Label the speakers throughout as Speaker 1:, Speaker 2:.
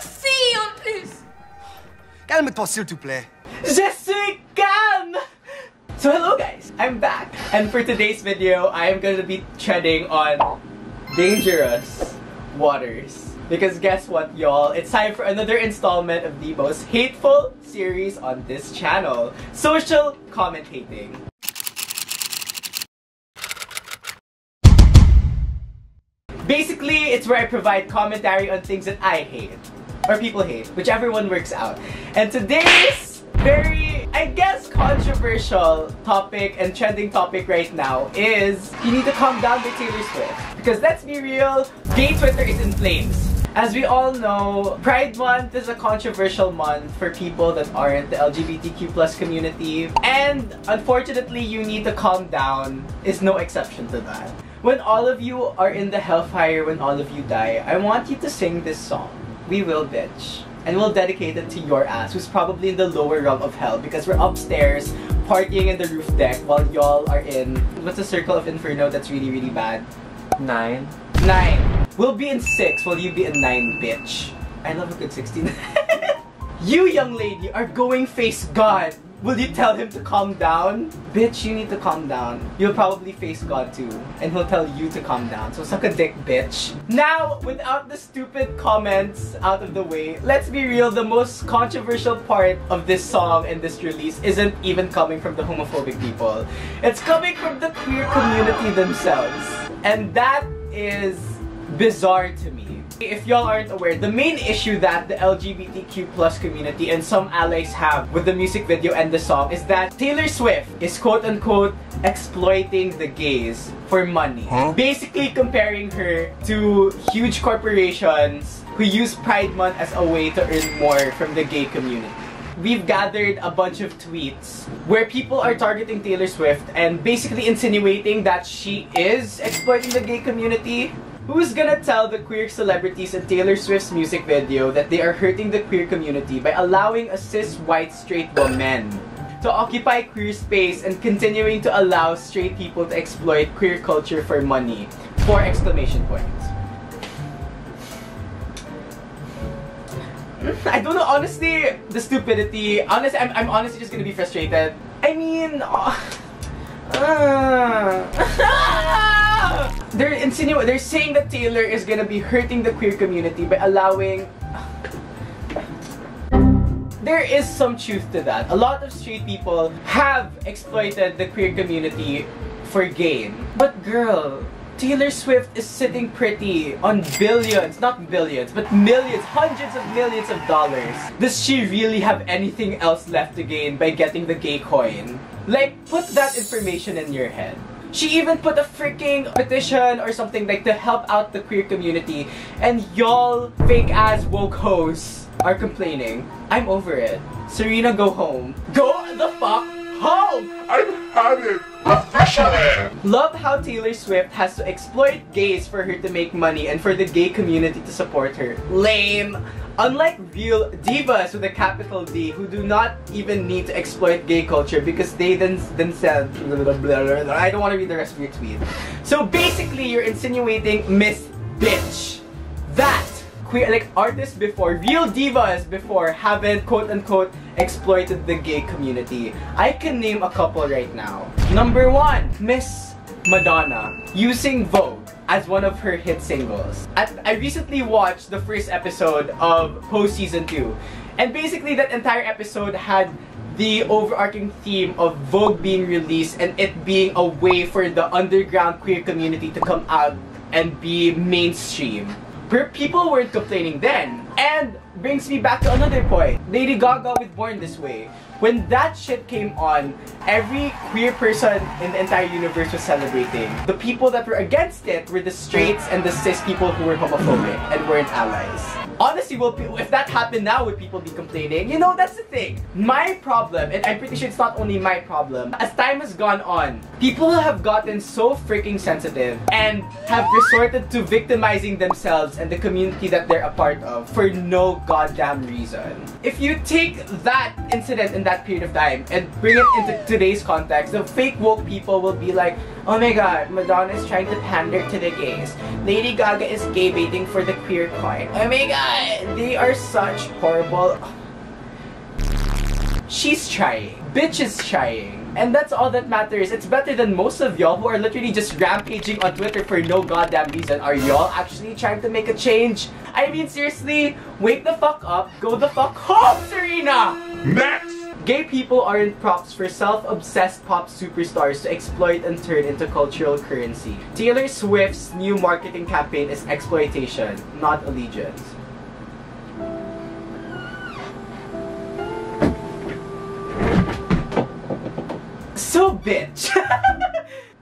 Speaker 1: Merci, en plus.
Speaker 2: Calme-toi, s'il te plaît.
Speaker 3: Je suis calme! So hello guys, I'm back. And for today's video, I am going to be treading on dangerous waters. Because guess what, y'all? It's time for another installment of the most hateful series on this channel. Social commentating. Basically, it's where I provide commentary on things that I hate. Or people hate, whichever one works out. And today's very, I guess, controversial topic and trending topic right now is You Need to Calm Down by Taylor Swift. Because let's be real, gay Twitter is in flames. As we all know, Pride Month is a controversial month for people that aren't the LGBTQ plus community. And unfortunately, You Need to Calm Down is no exception to that. When all of you are in the hellfire, when all of you die, I want you to sing this song, We Will Bitch. And we'll dedicate it to your ass, who's probably in the lower rung of hell because we're upstairs partying in the roof deck while y'all are in, what's the circle of inferno that's really, really bad?
Speaker 4: 9.
Speaker 3: 9. We'll be in 6 while you be in 9, bitch. I love a good 16. You, young lady, are going face God. Will you tell him to calm down? Bitch, you need to calm down. You'll probably face God too. And he'll tell you to calm down. So suck a dick, bitch. Now, without the stupid comments out of the way, let's be real, the most controversial part of this song and this release isn't even coming from the homophobic people. It's coming from the queer community themselves. And that is bizarre to me. If y'all aren't aware, the main issue that the LGBTQ plus community and some allies have with the music video and the song is that Taylor Swift is quote-unquote exploiting the gays for money. Basically comparing her to huge corporations who use Pride Month as a way to earn more from the gay community. We've gathered a bunch of tweets where people are targeting Taylor Swift and basically insinuating that she is exploiting the gay community. Who's gonna tell the queer celebrities in Taylor Swift's music video that they are hurting the queer community by allowing a cis white straight woman to occupy queer space and continuing to allow straight people to exploit queer culture for money? 4 exclamation points. I don't know, honestly, the stupidity. Honestly, I'm honestly just gonna be frustrated. I mean, they're saying that Taylor is gonna be hurting the queer community by allowing. There is some truth to that. A lot of straight people have exploited the queer community for gain. But girl, Taylor Swift is sitting pretty on billions, not billions, but millions, hundreds of millions of dollars. Does she really have anything else left to gain by getting the gay coin? Like, put that information in your head. She even put a freaking petition or something like to help out the queer community, and y'all fake ass woke hoes are complaining. I'm over it. Serena, go home. Go the fuck home!
Speaker 5: I've had it officially!
Speaker 3: Love how Taylor Swift has to exploit gays for her to make money and for the gay community to support her. Lame! Unlike real divas with a capital D who do not even need to exploit gay culture because they themselves... I don't want to read the rest of your tweet. So basically, you're insinuating Miss Bitch that queer, like artists before, real divas before, haven't quote-unquote exploited the gay community. I can name a couple right now. Number 1, Miss Madonna using Vogue as one of her hit singles. I recently watched the first episode of Post Season 2, and basically that entire episode had the overarching theme of Vogue being released and it being a way for the underground queer community to come out and be mainstream. People weren't complaining then, and brings me back to another point. Lady Gaga with Born This Way. When that shit came on, every queer person in the entire universe was celebrating. The people that were against it were the straights and the cis people who were homophobic and weren't allies. Honestly, if that happened now, would people be complaining? You know, that's the thing. My problem, and I'm pretty sure it's not only my problem, as time has gone on, people have gotten so freaking sensitive and have resorted to victimizing themselves and the community that they're a part of for no goddamn reason. If you take that incident in that period of time and bring it into today's context, the fake woke people will be like, oh my god, Madonna is trying to pander to the gays. Lady Gaga is gay baiting for the queer coin. Oh my god! They are such horrible... She's trying. Bitch is trying. And that's all that matters. It's better than most of y'all who are literally just rampaging on Twitter for no goddamn reason. Are y'all actually trying to make a change? I mean, seriously, wake the fuck up, go the fuck home, Serena!
Speaker 5: Next!
Speaker 3: Gay people aren't props for self-obsessed pop superstars to exploit and turn into cultural currency. Taylor Swift's new marketing campaign is exploitation, not allegiance. So, bitch,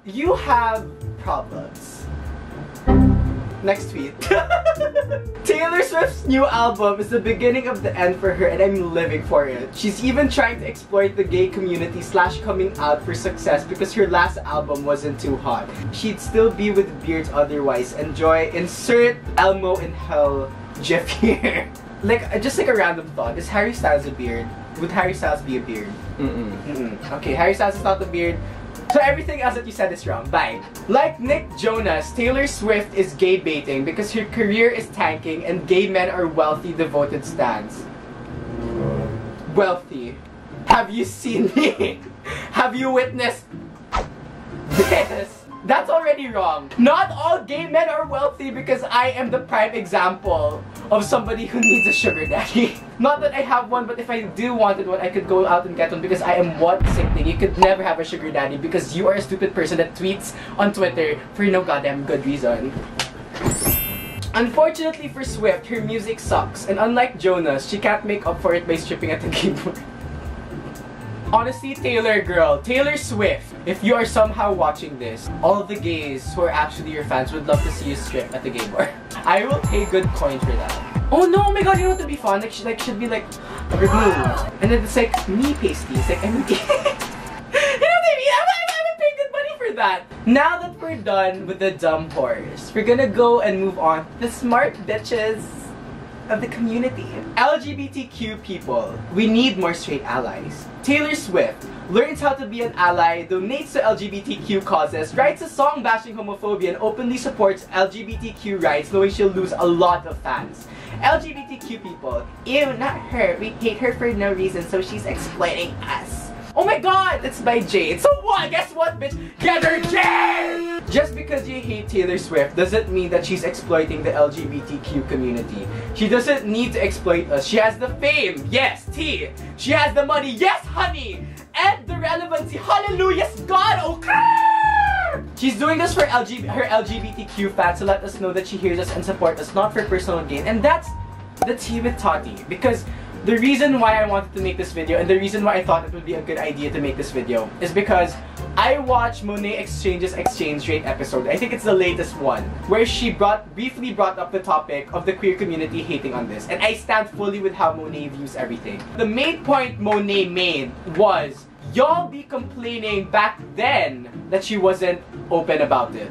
Speaker 3: you have problems. Next tweet. Taylor Swift's new album is the beginning of the end for her, and I'm living for it. She's even trying to exploit the gay community / coming out for success because her last album wasn't too hot. She'd still be with beards otherwise. Enjoy. Insert Elmo in hell gif here. Just like a random thought. Is Harry Styles a beard? Would Harry Styles be a beard? Okay, Harry Styles is not a beard. So everything else that you said is wrong. Bye. Like Nick Jonas, Taylor Swift is gay baiting because her career is tanking and gay men are wealthy, devoted stans. Wealthy. Have you seen me? Have you witnessed this? That's already wrong. Not all gay men are wealthy because I am the prime example of somebody who needs a sugar daddy. Not that I have one, but if I do wanted one, I could go out and get one because I am what sickening. You could never have a sugar daddy because you are a stupid person that tweets on Twitter for no goddamn good reason. Unfortunately for Swift, her music sucks, and unlike Jonas, she can't make up for it by stripping at the keyboard. Honestly, Taylor girl, Taylor Swift, if you are somehow watching this, all the gays who are actually your fans would love to see you strip at the gay bar. I will pay good coin for that. Oh no, oh my god, you know what would be fun? Should be like removed. And then it's like me pasty. It's like I'm gay. You know what I mean? I would pay good money for that. Now that we're done with the dumb whores, we're gonna go and move on to the smart bitches of the community. LGBTQ people, we need more straight allies. Taylor Swift learns how to be an ally, donates to LGBTQ causes, writes a song bashing homophobia, and openly supports LGBTQ rights, knowing she'll lose a lot of fans. LGBTQ people, ew, not her. We hate her for no reason, so she's exploiting us. Oh my god, it's by Jade. So what? Guess what, bitch? Get her Jade! Just because you hate Taylor Swift doesn't mean that she's exploiting the LGBTQ community. She doesn't need to exploit us. She has the fame, yes, T. She has the money, yes, honey. And the relevancy, hallelujah, God, okay! She's doing this for her LGBTQ fans to let us know that she hears us and supports us, not for personal gain. And that's the tea with Tati. Because the reason why I wanted to make this video and the reason why I thought it would be a good idea to make this video is because I watched Monet Exchange's Exchange Rate episode. I think it's the latest one, where she briefly brought up the topic of the queer community hating on this. And I stand fully with how Monet views everything. The main point Monet made was, y'all be complaining back then that she wasn't open about it.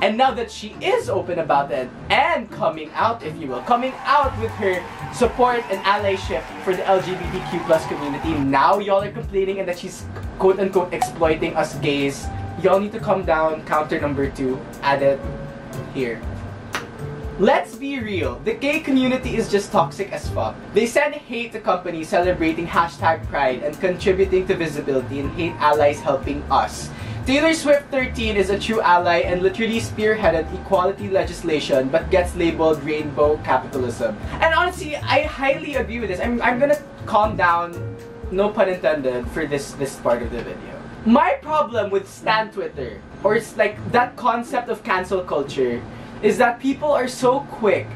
Speaker 3: And now that she is open about it and coming out, if you will, coming out with her support and allyship for the LGBTQ plus community, now y'all are complaining and that she's quote-unquote exploiting us gays. Y'all need to calm down. Counter number 2. Add it here. Let's be real, the gay community is just toxic as fuck. They send hate to companies celebrating #pride and contributing to visibility, and hate allies helping us. Taylor Swift 13 is a true ally and literally spearheaded equality legislation but gets labeled rainbow capitalism. And honestly, I highly agree with this. I'm gonna calm down, no pun intended, for this part of the video. My problem with Stan Twitter, or it's like that concept of cancel culture, is that people are so quick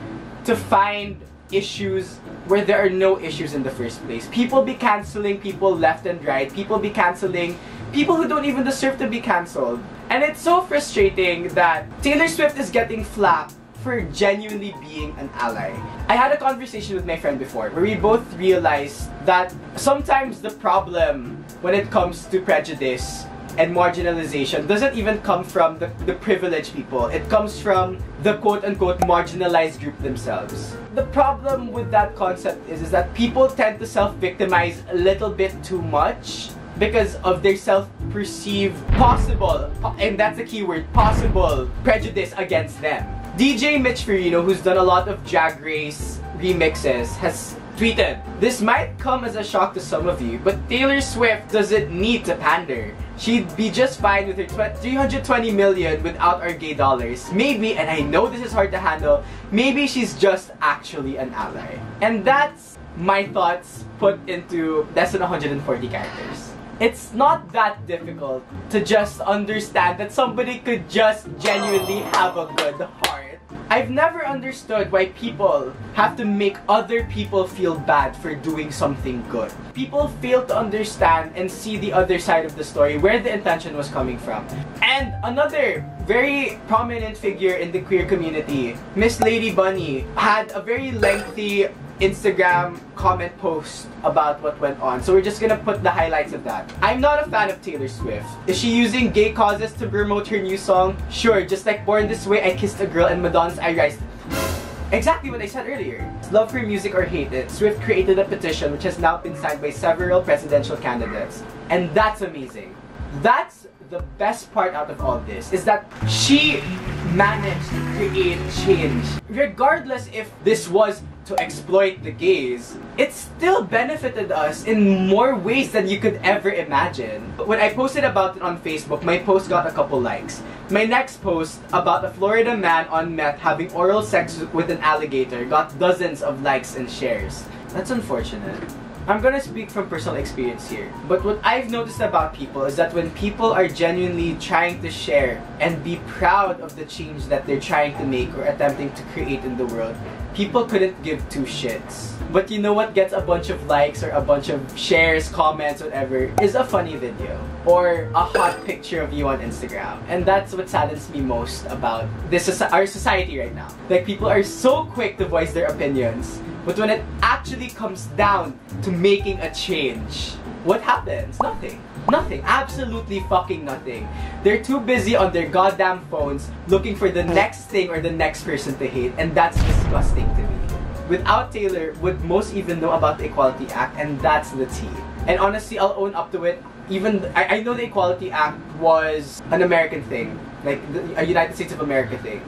Speaker 3: to find issues where there are no issues in the first place. People be canceling people left and right. People be canceling people who don't even deserve to be cancelled. And it's so frustrating that Taylor Swift is getting flack for genuinely being an ally. I had a conversation with my friend before where we both realized that sometimes the problem when it comes to prejudice and marginalization doesn't even come from the privileged people. It comes from the quote-unquote marginalized group themselves. The problem with that concept is that people tend to self-victimize a little bit too much because of their self-perceived possible, and that's a key word, possible prejudice against them. DJ Mitch Farino, who's done a lot of Drag Race remixes has tweeted, "This might come as a shock to some of you, but Taylor Swift doesn't need to pander. She'd be just fine with her 320 million without our gay dollars. Maybe, and I know this is hard to handle, maybe she's just actually an ally." And that's my thoughts put into less than 140 characters. It's not that difficult to just understand that somebody could just genuinely have a good heart. I've never understood why people have to make other people feel bad for doing something good. People fail to understand and see the other side of the story, where the intention was coming from. And another very prominent figure in the queer community, Miss Lady Bunny, had a very lengthy Instagram comment post about what went on. So we're just gonna put the highlights of that. "I'm not a fan of Taylor Swift. Is she using gay causes to promote her new song? Sure, just like Born This Way, I Kissed a Girl and Madonna's I Rise." Exactly what I said earlier. Love her music or hate it, Swift created a petition which has now been signed by several presidential candidates. And that's amazing. That's the best part out of all this, is that she managed to create change. Regardless if this was to exploit the gays, it still benefited us in more ways than you could ever imagine. When I posted about it on Facebook, my post got a couple likes. My next post about a Florida man on meth having oral sex with an alligator got dozens of likes and shares. That's unfortunate. I'm gonna speak from personal experience here, but what I've noticed about people is that when people are genuinely trying to share and be proud of the change that they're trying to make or attempting to create in the world, people couldn't give two shits. But you know what gets a bunch of likes or a bunch of shares, comments, whatever, is a funny video or a hot picture of you on Instagram. And that's what saddens me most about our society right now. Like, people are so quick to voice their opinions, but when it actually comes down to making a change, what happens? Nothing. Nothing. Absolutely fucking nothing. They're too busy on their goddamn phones looking for the next thing or the next person to hate, and that's disgusting to me. Without Taylor, would most even know about the Equality Act, and that's the tea. And honestly, I'll own up to it. Even I know the Equality Act was an American thing, like a United States of America thing.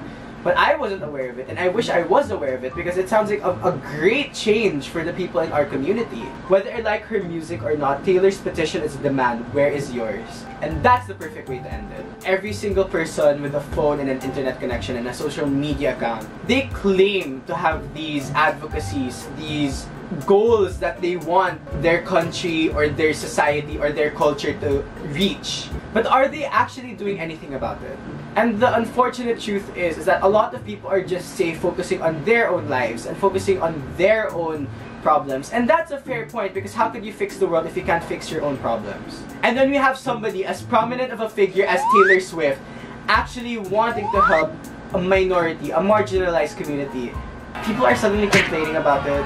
Speaker 3: But I wasn't aware of it, and I wish I was aware of it because it sounds like a great change for the people in our community. Whether I like her music or not, Taylor's petition is a demand. Where is yours? And that's the perfect way to end it. Every single person with a phone and an internet connection and a social media account, they claim to have these advocacies, these goals that they want their country or their society or their culture to reach. But are they actually doing anything about it? And the unfortunate truth is that a lot of people are just, say, focusing on their own lives and focusing on their own problems. And that's a fair point, because how could you fix the world if you can't fix your own problems? And then we have somebody as prominent of a figure as Taylor Swift actually wanting to help a minority, a marginalized community. People are suddenly complaining about it.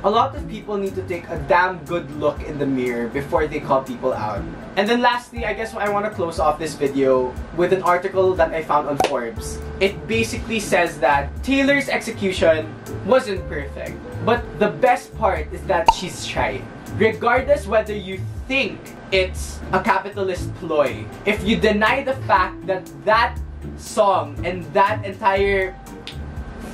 Speaker 3: A lot of people need to take a damn good look in the mirror before they call people out. And then lastly, I guess I want to close off this video with an article that I found on Forbes. It basically says that Taylor's execution wasn't perfect, but the best part is that she's tried. Regardless whether you think it's a capitalist ploy, if you deny the fact that that song and that entire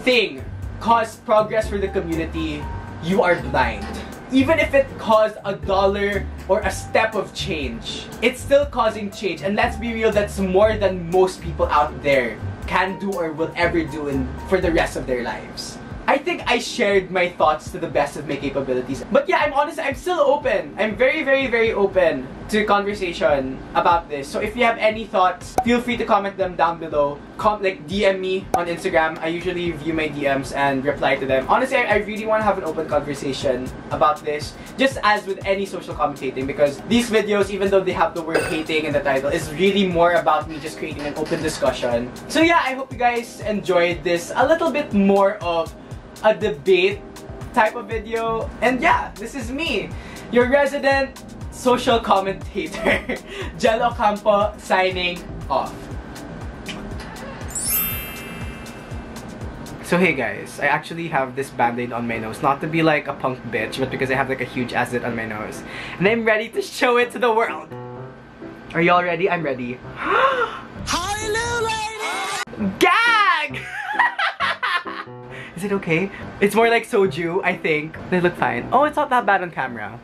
Speaker 3: thing caused progress for the community, you are blind. Even if it caused $1 or a step of change, it's still causing change. And let's be real, that's more than most people out there can do or will ever do for the rest of their lives. I think I shared my thoughts to the best of my capabilities. But yeah, I'm still open. I'm very, very, very open to conversation about this. So if you have any thoughts, feel free to comment them down below. Like DM me on Instagram. I usually view my DMs and reply to them. Honestly, I really want to have an open conversation about this, just as with any social commentating, because these videos, even though they have the word hating in the title, is really more about me just creating an open discussion. So yeah, I hope you guys enjoyed this a little bit more of a debate type of video. And yeah, this is me, your resident social commentator, Gelo Ocampo, signing off. So hey guys, I actually have this band-aid on my nose, not to be like a punk bitch, but because I have like a huge acid on my nose. And I'm ready to show it to the world. Are y'all ready? I'm ready. Hallelujah! Gag! Is it okay? It's more like soju, I think. They look fine. Oh, it's not that bad on camera.